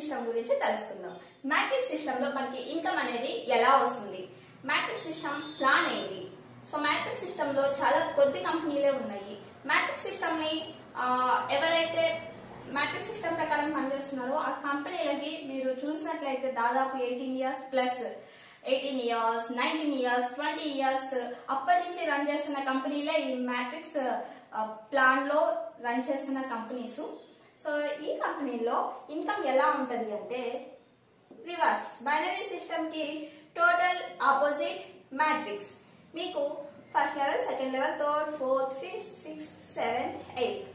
System గురించి తెలుసుకుందాం. Matrix system లో మనకి ఇన్కమ్ అనేది ఎలా వస్తుంది, మ్యాట్రిక్స్ సిస్టమ్ ప్లాన్ ఏంటి. సో మ్యాట్రిక్స్ సిస్టమ్ లో చాలా కొద్ది కంపెనీలే ఉన్నాయి. మ్యాట్రిక్స్ సిస్టమ్ ని ఎవరైతే మ్యాట్రిక్స్ సిస్టమ్ ప్రకారం పనిచేస్తున్నారో ఆ కంపెనీలకి మీరు చూసినట్లయితే దాదాపు 18 years plus 18 years 19 years 20 years అప్పటి నుంచి రన్ చేస్తున్న కంపెనీలే ఈ మ్యాట్రిక్స్ ప్లాన్ లో రన్ చేస్తున్న కంపెనీస్. సో ఈ కంపెనీలో ఇన్కమ్ ఎలా ఉంటది అంటే రివర్స్ బైనరీ సిస్టమ్ కి టోటల్ ఆపోజిట్ మ్యాట్రిక్స్. మీకు first level, second level, third, fourth, fifth, sixth, seventh, eighth,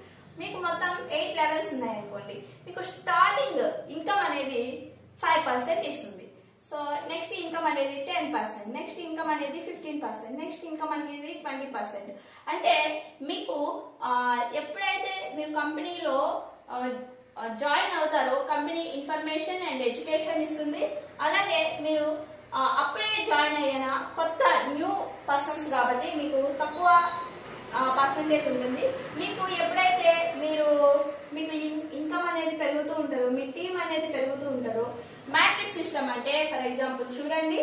మీకు మొత్తం 8 లెవెల్స్ ఉన్నాయనుకోండి. మీకు స్టార్టింగ్ ఇన్కమ్ అనేది 5% ఇస్తుంది. సో నెక్స్ట్ ఇన్కమ్ అనేది 10%, నెక్స్ట్ ఇన్కమ్ అనేది 15%, నెక్స్ట్ ఇన్కమ్ అనేది 20%. అంటే మీకు ఎప్పుడైతే మీరు కంపెనీలో జాయిన్ అవుతారో కంపెనీ ఇన్ఫర్మేషన్ అండ్ ఎడ్యుకేషన్ ఇస్తుంది. అలాగే మీరు అప్పుడే జాయిన్ అయిన కొత్త న్యూ పర్సన్స్ కాబట్టి మీకు తక్కువ పర్సంటేజ్ ఉంటుంది. మీకు ఎప్పుడైతే మీకు ఇన్కమ్ అనేది పెరుగుతూ ఉంటుందో, మీ టీం అనేది పెరుగుతూ ఉంటుందో, మ్యాట్రిక్స్ సిస్టమ్ అంటే ఫర్ ఎగ్జాంపుల్ చూడండి,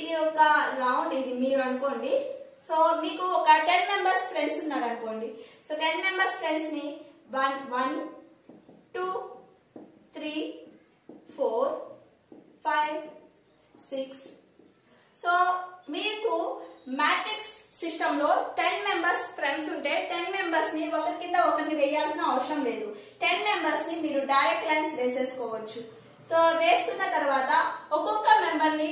ఇది ఒక రౌండ్, ఇది మీరు అనుకోండి. సో మీకు ఒక 10 మెంబర్స్ ఫ్రెండ్స్ ఉన్నారు అనుకోండి. సో 10 మెంబర్స్ ఫ్రెండ్స్ ని 1 2 3 4 5 6. సో మీకు మ్యాట్రిక్స్ సిస్టమ్ లో 10 మెంబర్స్ ఫ్రెండ్స్ ఉంటే 10 మెంబర్స్ ని ఒకరి కింద ఒకరిని వేయాల్సిన అవసరం లేదు. 10 మెంబర్స్ ని మీరు డైరెక్ట్ లైన్స్ వేసేసుకోవచ్చు. సో వేసుకున్న తర్వాత ఒక్కొక్క మెంబర్ ని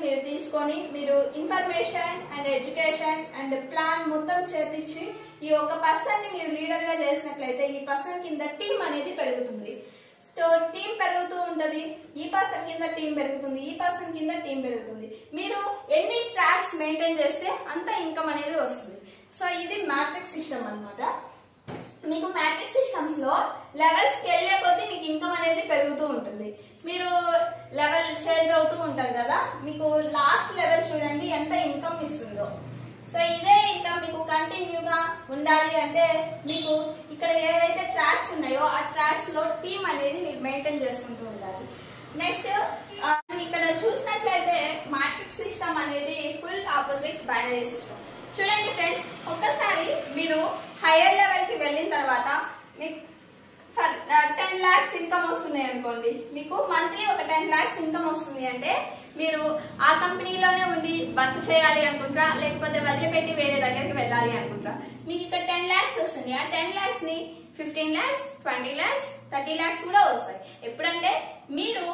మీరు తీసుకొని మీరు information and education and plan మొత్తం చేపించి ఈ ఒక పర్సన్ ని మీరు లీడర్ గా చేసినట్లయితే ఈ పర్సన్ కింద టీం అనేది పెరుగుతుంది. సో టీం పెరుగుతూ ఉంటది, ఈ పర్సన్ కింద టీం పెరుగుతుంది, ఈ పర్సన్ కింద టీం పెరుగుతుంది. మీరు ఎన్ని ట్రాక్స్ మెయింటైన్ చేస్తే అంత ఇన్కమ్ అనేది వస్తుంది. సో ఇది మ్యాట్రిక్స్ సిస్టమ్ అన్నమాట. మీకు మ్యాట్రిక్స్ సిస్టమ్స్ లో లెవెల్స్ కి వెళ్లే కొద్దీ మీకు ఇన్కమ్ అనేది పెరుగుతూ ఉంటుంది. మీరు లెవెల్ చేంజ్ అవుతూ ఉంటారు కదా, మీకు లాస్ట్ లెవెల్ చూడండి ఎంత ఇన్కమ్ ఇస్తుందో. సో ఇదే ఇన్కమ్ మీకు కంటిన్యూగా ఉండాలి అంటే మీకు ఇక్కడ ఏవైతే ట్రాక్స్ ఉన్నాయో ఆ ట్రాక్స్ లో టీమ్ అనేది మీరు మెయింటైన్ చేసుకుంటూ ఉండాలి. నెక్స్ట్ ఇక్కడ చూసినట్లయితే మ్యాట్రిక్స్ సిస్టమ్ అనేది ఫుల్ ఆపోజిట్ బైనరీ సిస్టమ్. చూడండి ఫ్రెండ్స్, ఒక్కసారి మీరు హైయర్ లెవెల్ కి వెళ్ళిన తర్వాత మీకు 10 lakhs ఇన్కమ్ వస్తున్నాయి అనుకోండి. మీకు మంత్లీ ఒక 10 lakhs ఇన్కమ్ వస్తుంది అంటే మీరు ఆ కంపెనీలోనే ఉండి వర్క్ చేయాలి అనుకుంటారా, లేకపోతే వదిలిపెట్టి వేరే దగ్గరికి వెళ్ళాలి అనుకుంటారా. మీకు ఇక్కడ 10 lakhs వస్తుంది. ఆ 10 lakhs ని 15 lakhs 20 lakhs 30 lakhs కూడా వస్తాయి. ఎప్పుడంటే మీరు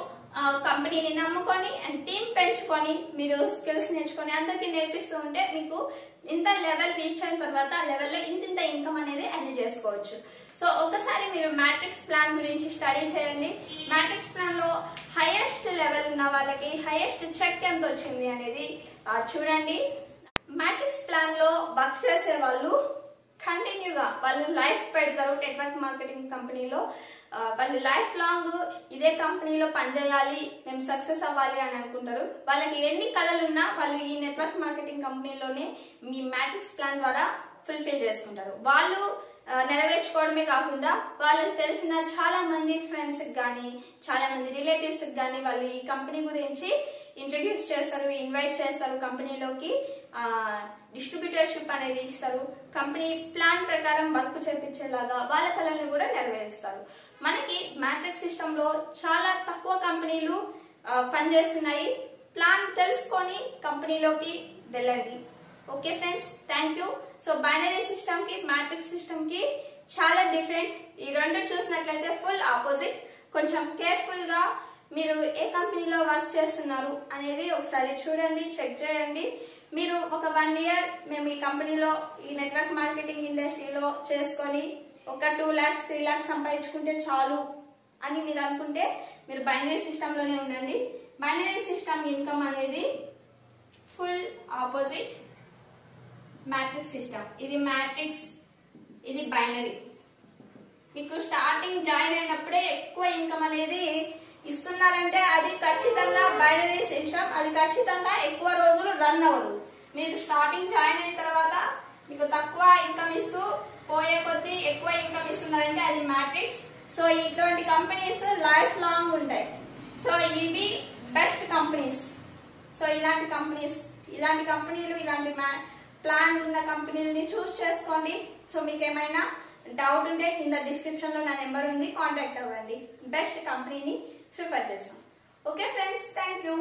కంపెనీని నమ్ముకొని అండ్ టీం పెంచుకొని మీరు స్కిల్స్ నేర్చుకొని అందరికి నేర్పిస్తూ ఉంటే మీకు ఇంత లెవెల్ రీచ్ అయిన తర్వాత ఆ లెవెల్లో ఇంత ఇన్కమ్ అనేది ఎర్న్ చేసుకోవచ్చు. సో ఒకసారి మీరు మ్యాట్రిక్స్ ప్లాన్ గురించి స్టడీ చేయండి. మ్యాట్రిక్స్ ప్లాన్ లో హైయెస్ట్ లెవెల్ ఉన్న వాళ్ళకి హైయెస్ట్ చెక్ ఎంత వచ్చింది అనేది చూడండి. మ్యాట్రిక్స్ ప్లాన్ లో వర్క్ చేసే వాళ్ళు కంటిన్యూగా వాళ్ళు లైఫ్ పెడతారు. నెట్వర్క్ మార్కెటింగ్ కంపెనీలో వాళ్ళు లైఫ్ లాంగ్ ఇదే కంపెనీలో పనిచేయాలి, మేము సక్సెస్ అవ్వాలి అని అనుకుంటారు. వాళ్ళకి ఎన్ని కళలు ఉన్నా వాళ్ళు ఈ నెట్వర్క్ మార్కెటింగ్ కంపెనీలోనే మీ మ్యాట్రిక్స్ ప్లాన్ ద్వారా ఫుల్ఫిల్ చేసుకుంటారు. వాళ్ళు నెరవేర్చుకోవడమే కాకుండా వాళ్ళకి తెలిసిన చాలా మంది ఫ్రెండ్స్ కి కానీ చాలా మంది రిలేటివ్స్ కి కానీ వాళ్ళు ఈ కంపెనీ గురించి ఇంట్రడ్యూస్ చేస్తారు, ఇన్వైట్ చేస్తారు, కంపెనీలోకి డిస్ట్రిబ్యూటర్షిప్ అనేది ఇస్తారు. కంపెనీ ప్లాన్ ప్రకారం వర్క్ చేపించేలాగా వాళ్ళ కళల్ని కూడా నెరవేరుస్తారు. మనకి మ్యాట్రిక్స్ సిస్టమ్ లో చాలా తక్కువ కంపెనీలు పనిచేస్తున్నాయి. ప్లాన్ తెలుసుకొని కంపెనీలోకి వెళ్ళండి. Okay friends, thank you. So binary system కి మ్యాట్రిక్స్ సిస్టమ్ కి చాలా డిఫరెంట్. ఈ రెండు చూసినట్లయితే ఫుల్ ఆపోజిట్. కొంచెం కేర్ఫుల్ గా మీరు ఏ కంపెనీలో వర్క్ చేస్తున్నారు అనేది ఒకసారి చూడండి, చెక్ చేయండి. మీరు ఒక 1 year మేము ఈ కంపెనీలో ఈ నెట్వర్క్ మార్కెటింగ్ ఇండస్ట్రీలో చేసుకొని ఒక 2 lakhs 3 lakhs సంపాదించుకుంటే చాలు అని మీరు అనుకుంటే మీరు బైనరీ సిస్టమ్ లోనే ఉండండి. బైనరీ సిస్టమ్ ఇన్కమ్ అనేది ఫుల్ ఆపోజిట్ మ్యాట్రిక్స్ సిస్టమ్. ఇది మ్యాట్రిక్స్, ఇది బైనరీ. మీకు స్టార్టింగ్ జాయిన్ అయినప్పుడే ఎక్కువ ఇన్కమ్ అనేది ఇస్తున్నారంటే అది ఖచ్చితంగా బైనరీ సిస్టమ్. అది ఖచ్చితంగా ఎక్కువ రోజులు రన్ అవ్వదు. మీరు స్టార్టింగ్ జాయిన్ అయిన తర్వాత మీకు తక్కువ ఇన్కమ్ ఇస్తూ పోయే కొద్దీ ఎక్కువ ఇన్కమ్ ఇస్తున్నారంటే అది మ్యాట్రిక్స్. సో ఇటువంటి కంపెనీస్ లైఫ్ లాంగ్ ఉంటాయి. సో ఇవి బెస్ట్ కంపెనీస్. సో ఇలాంటి కంపెనీలు ఇలాంటి ప్లాన్ ఉన్న కంపెనీలని చూస్ చేసుకోండి. సో మీకు ఏమైనా డౌట్ ఉంటే కింద డిస్క్రిప్షన్ లో నా నెంబర్ ఉంది, కాంటాక్ట్ అవ్వండి. బెస్ట్ కంపెనీని ప్రిఫర్ చేస్తాం. Okay friends, thank you.